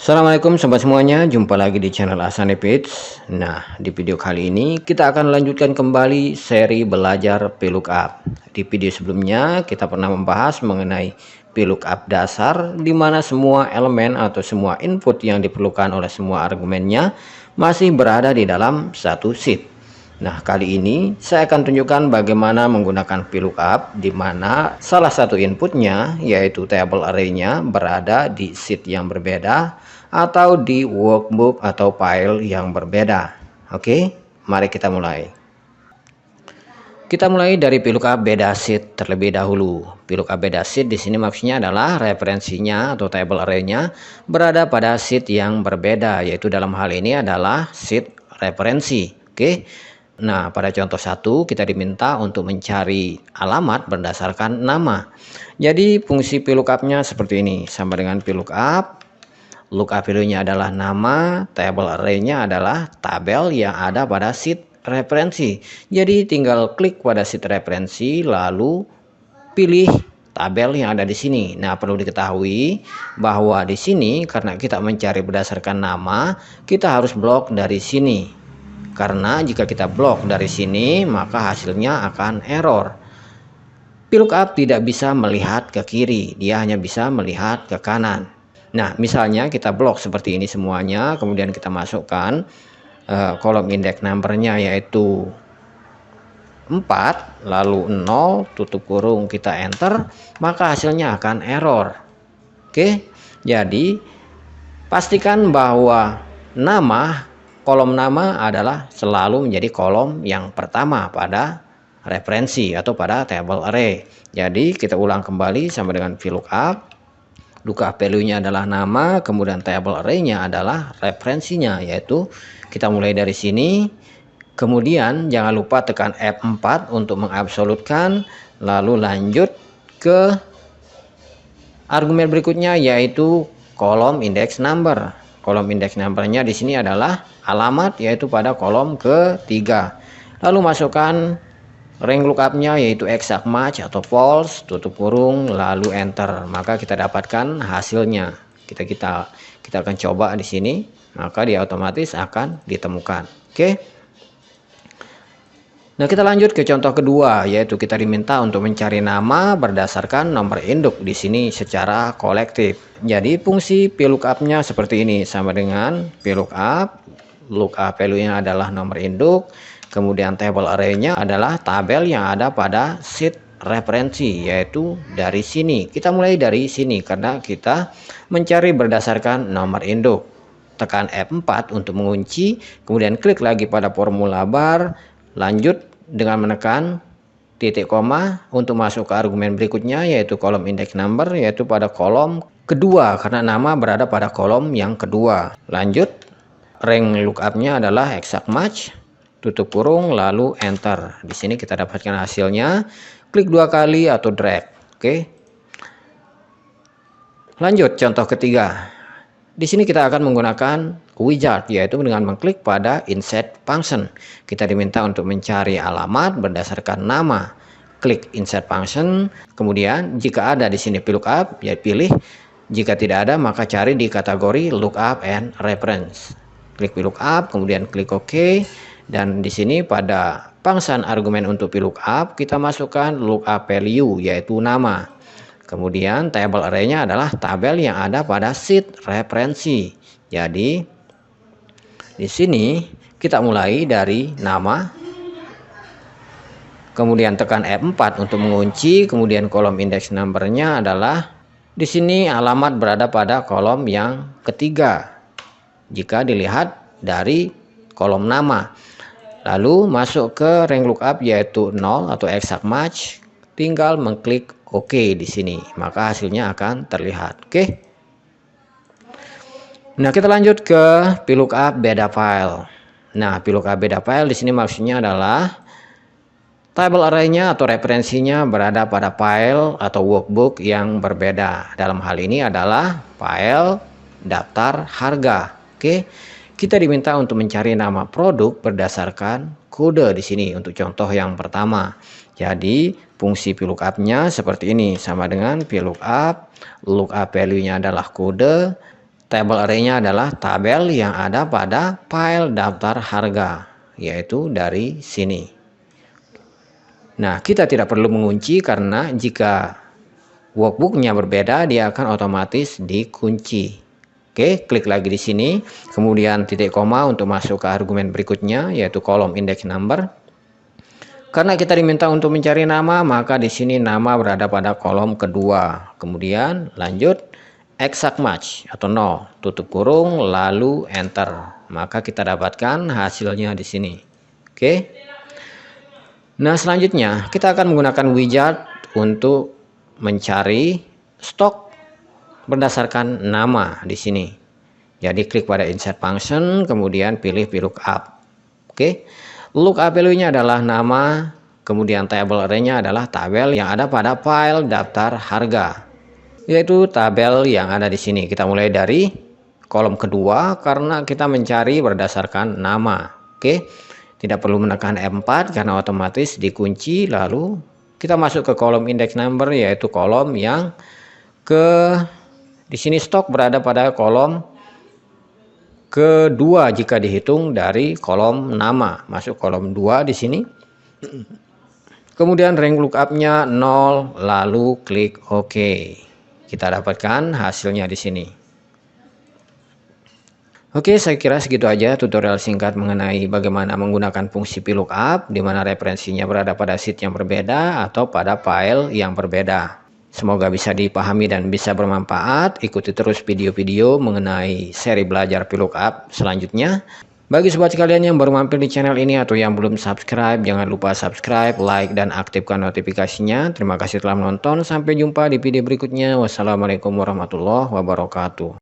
Assalamualaikum sobat semuanya, jumpa lagi di channel Asane Page. Nah, di video kali ini kita akan lanjutkan kembali seri belajar VLOOKUP. Di video sebelumnya kita pernah membahas mengenai VLOOKUP dasar, di mana semua elemen atau semua input yang diperlukan oleh semua argumennya masih berada di dalam satu sheet. Nah, kali ini saya akan tunjukkan bagaimana menggunakan VLOOKUP, di mana salah satu inputnya yaitu table array-nya berada di sheet yang berbeda atau di workbook atau file yang berbeda. Oke, mari kita mulai. Kita mulai dari VLOOKUP beda sheet terlebih dahulu. VLOOKUP beda sheet di sini maksudnya adalah referensinya atau table array-nya berada pada sheet yang berbeda, yaitu dalam hal ini adalah sheet referensi. Oke. Nah, pada contoh 1 kita diminta untuk mencari alamat berdasarkan nama. Jadi fungsi VLOOKUP-nya seperti ini, sama dengan VLOOKUP. Lookup value-nya adalah nama, table array-nya adalah tabel yang ada pada sheet referensi. Jadi tinggal klik pada sheet referensi lalu pilih tabel yang ada di sini. Nah, perlu diketahui bahwa di sini karena kita mencari berdasarkan nama, kita harus blok dari sini. Karena jika kita blok dari sini, maka hasilnya akan error. VLOOKUP tidak bisa melihat ke kiri, dia hanya bisa melihat ke kanan. Nah, misalnya kita blok seperti ini semuanya, kemudian kita masukkan kolom index number-nya yaitu 4, lalu 0, tutup kurung, kita enter, maka hasilnya akan error. Oke, jadi pastikan bahwa kolom nama adalah selalu menjadi kolom yang pertama pada referensi atau pada table array. Jadi kita ulang kembali sama dengan VLOOKUP. Lookup value-nya adalah nama, kemudian table array-nya adalah referensinya, yaitu kita mulai dari sini. Kemudian jangan lupa tekan F4 untuk mengabsolutkan, lalu lanjut ke argumen berikutnya yaitu kolom index number. Kolom index number-nya di sini adalah alamat, yaitu pada kolom ketiga. Lalu masukkan rank lookup-nya yaitu exact match atau false, tutup kurung, lalu enter. Maka kita dapatkan hasilnya. Kita akan coba di sini, maka dia otomatis akan ditemukan. Oke. Nah, kita lanjut ke contoh kedua, yaitu kita diminta untuk mencari nama berdasarkan nomor induk di sini secara kolektif. Jadi fungsi VLOOKUP-nya seperti ini, sama dengan VLOOKUP. Lookup value-nya adalah nomor induk. Kemudian table array-nya adalah tabel yang ada pada sheet referensi, yaitu dari sini. Kita mulai dari sini karena kita mencari berdasarkan nomor induk. Tekan F4 untuk mengunci, kemudian klik lagi pada formula bar, lanjut dengan menekan titik koma untuk masuk ke argumen berikutnya yaitu kolom index number, yaitu pada kolom kedua karena nama berada pada kolom yang kedua. Lanjut, rank lookup-nya adalah exact match, tutup kurung, lalu enter. Di sini kita dapatkan hasilnya. Klik 2 kali atau drag. Oke. Lanjut contoh ketiga. Di sini kita akan menggunakan wizard, yaitu dengan mengklik pada insert function. Kita diminta untuk mencari alamat berdasarkan nama. Klik insert function. Kemudian jika ada di sini VLOOKUP, ya pilih. Jika tidak ada, maka cari di kategori lookup and reference. Klik VLOOKUP, kemudian klik OK. Dan di sini pada function argumen untuk VLOOKUP kita masukkan lookup value yaitu nama. Kemudian table array-nya adalah tabel yang ada pada sheet referensi. Jadi di sini kita mulai dari nama. Kemudian tekan F4 untuk mengunci, kemudian kolom index number-nya adalah di sini alamat berada pada kolom yang ketiga. Jika dilihat dari kolom nama. Lalu masuk ke rank lookup yaitu 0 atau exact match, tinggal mengklik OK di sini, maka hasilnya akan terlihat. Oke. Nah, kita lanjut ke VLOOKUP beda file. Nah, VLOOKUP beda file di sini maksudnya adalah table array-nya atau referensinya berada pada file atau workbook yang berbeda. Dalam hal ini adalah file daftar harga. Oke. Kita diminta untuk mencari nama produk berdasarkan kode di sini untuk contoh yang pertama. Jadi fungsi VLOOKUP-nya seperti ini, sama dengan VLOOKUP. Lookup value-nya adalah kode, Table array-nya adalah tabel yang ada pada file daftar harga, yaitu dari sini. Nah, kita tidak perlu mengunci karena jika workbook-nya berbeda, dia akan otomatis dikunci. Oke, klik lagi di sini, kemudian titik koma untuk masuk ke argumen berikutnya, yaitu kolom index number. Karena kita diminta untuk mencari nama, maka di sini nama berada pada kolom kedua. Kemudian lanjut exact match atau 0, tutup kurung, lalu enter. Maka kita dapatkan hasilnya di sini. Oke. Nah, selanjutnya kita akan menggunakan widget untuk mencari stok berdasarkan nama di sini. Jadi klik pada insert function, kemudian pilih VLOOKUP. Oke. Lookup value-nya adalah nama, kemudian table array-nya adalah tabel yang ada pada file daftar harga, yaitu tabel yang ada di sini. Kita mulai dari kolom kedua karena kita mencari berdasarkan nama. Oke, tidak perlu menekan F4 karena otomatis dikunci. Lalu kita masuk ke kolom index number, yaitu kolom yang di sini stok berada pada kolom kedua jika dihitung dari kolom nama. Masuk kolom 2 di sini. Kemudian rank lookup-nya 0, lalu klik OK. Kita dapatkan hasilnya di sini. Oke, saya kira segitu aja tutorial singkat mengenai bagaimana menggunakan fungsi VLOOKUP, di mana referensinya berada pada sheet yang berbeda atau pada file yang berbeda. Semoga bisa dipahami dan bisa bermanfaat. Ikuti terus video-video mengenai seri belajar VLOOKUP selanjutnya. Bagi sobat sekalian yang baru mampir di channel ini atau yang belum subscribe, jangan lupa subscribe, like, dan aktifkan notifikasinya. Terima kasih telah menonton. Sampai jumpa di video berikutnya. Wassalamualaikum warahmatullahi wabarakatuh.